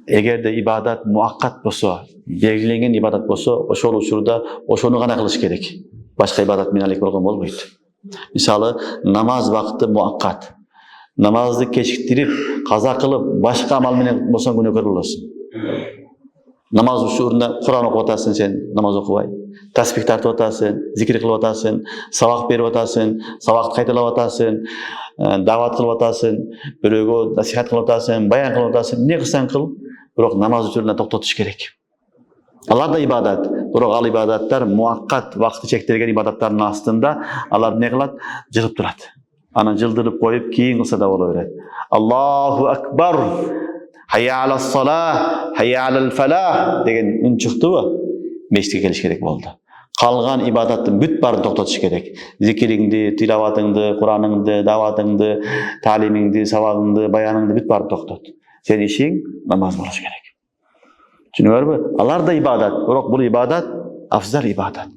Эгерде ибадат муаккат болсо, белгиленген ибадат болсо, ошол учурда ошону гана кылыш керек. Башка ибадат менен алек болгон болбойт. Мисалы, намаз вакыты муаккат. Намазды кечиктирип, каза кылып, башка амал менен болсоң күнөөкөр болосуң. Намаз учурунда Кур'ан окуп атасың, сен намаз окубай. Таспих тартып атасың, зикир кылып атасың, сабак берип атасың, сабакты кайталап атасың, дават кылып атасың, бирөөгө насихат кылып атасың, баян кылып атасың, эмне кылсаң кыл, бирок намаз учурунда токтотуш керек. Алар да ибадат, бирок ал ибадаттар муаккат, вакыты чектелген ибадаттардын астында алар эмне кылат? Жылып турат. Анан жылдырып коюп, кийин кылса да боло берет. Аллаху акбар, хайя алас салах, хайя алал фалах деген үн чыктыбы? Мешитке келиш керек болду. Калган ибадаттын бүт баарын токтотуш керек. Зикириңди, тилаватыңды, Кураныңды, даватыңды, талимиңди, сабагыңды, баяныңды бүт баарын токтот. Сен ишиң намаз болуш керек. Түшүнүңөрбү? Алар да ибадат, бирок бул ибадат афзал ибадат.